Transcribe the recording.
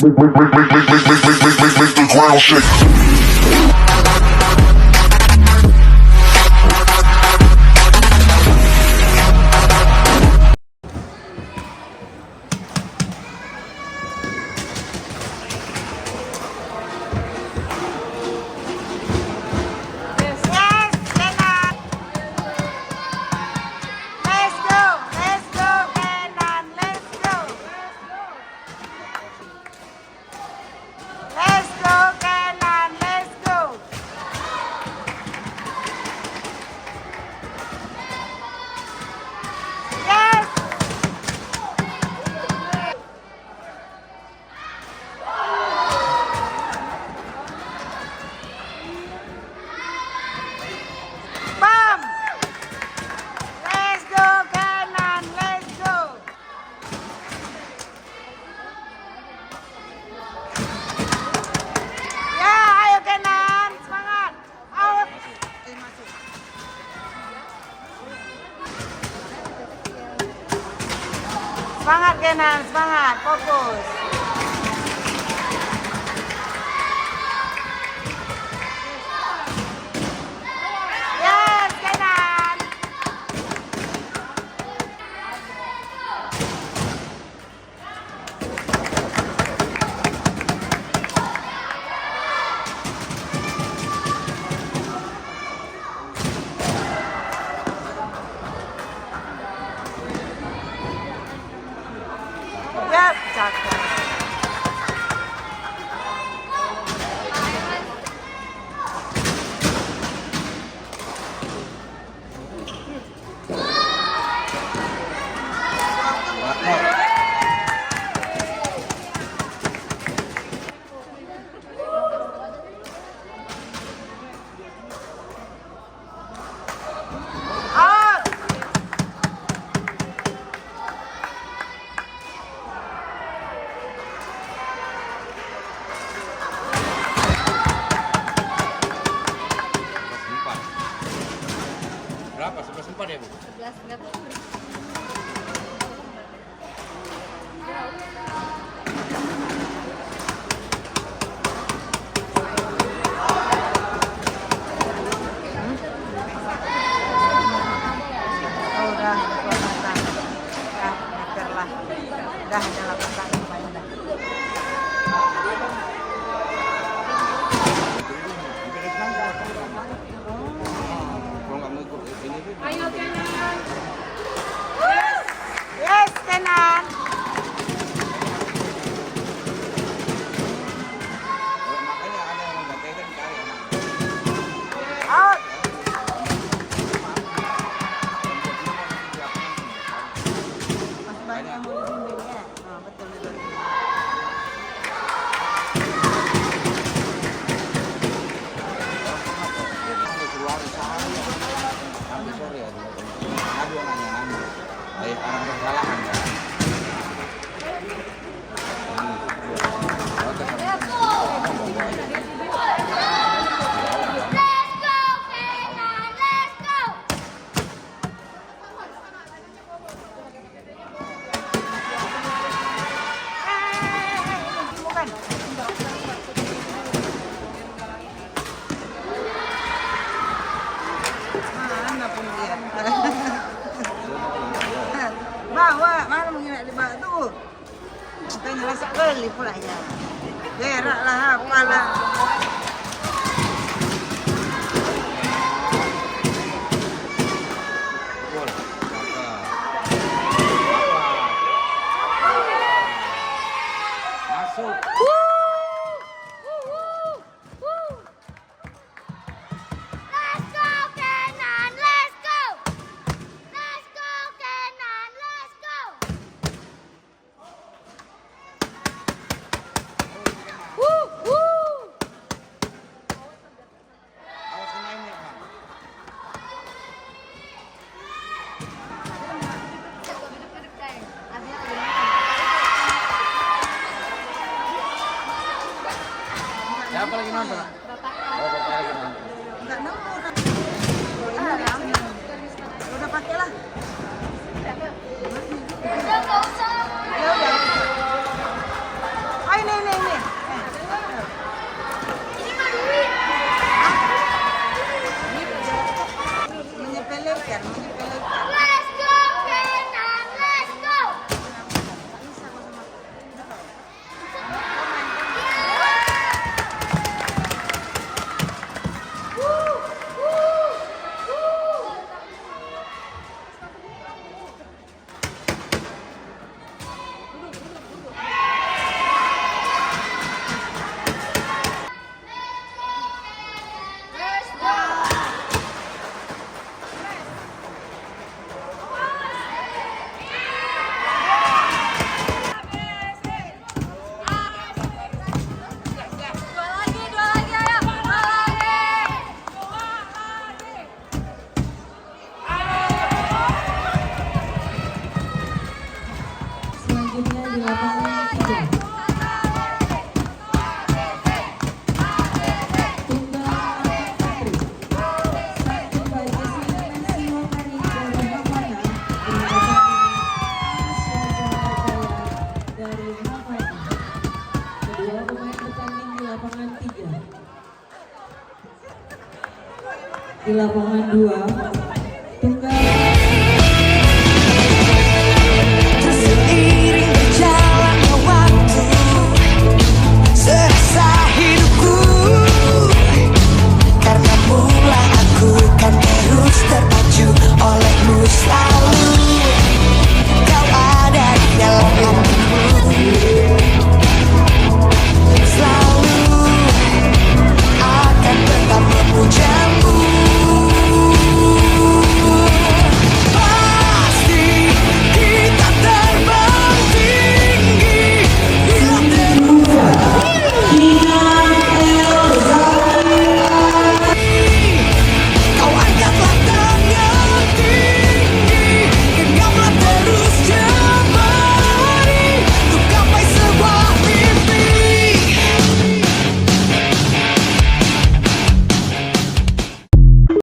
Make the ground shake. Yes, Kenan. Let's go. Let's go, Kenan. Let's go. Let's go, Kenan. Let's go. Yes. Bam. Let's go, Kenan. Let's go. Ya, ayo Kenan. Semangat. Out. Masuk. Semangat Kenan, semangat. Fokus. Yes, Kenan. Yap, cakep. Out. Berapa? 11.4 ya, Bu? 11 enggak tahu. Oh, udah dua matang. Udah meter lah. Udah ada 8 kali lumayan dah. Kalau nggak mau ikut ini tuh, Ayo Kenan. Yes, Kenan. makanya ada yang membantai cari anak. Out. Masih banyak yang mau dibimbing ya. Oh, betul betul. Ada keluar usaha ya. Sampai sore ya. Ngadu nanya-nanya. Baik anak kesalahan ya. Bukan. Mana pun dia. Bawa, mana mengira dibawa tuh. Makanya rasa beli pulanya. Berak lah, apalah. Betul. Masuk. Let's go Kenan, let's go. Let's go Kenan, let's go. Awas kena ini, Pak. Siapa lagi nonton? Pak? Oh, bapak lagi nonton. Enggak nemu. Udah pakai lah. Udah nggak usah. Ya udah. Ayo nih. di lapangan 2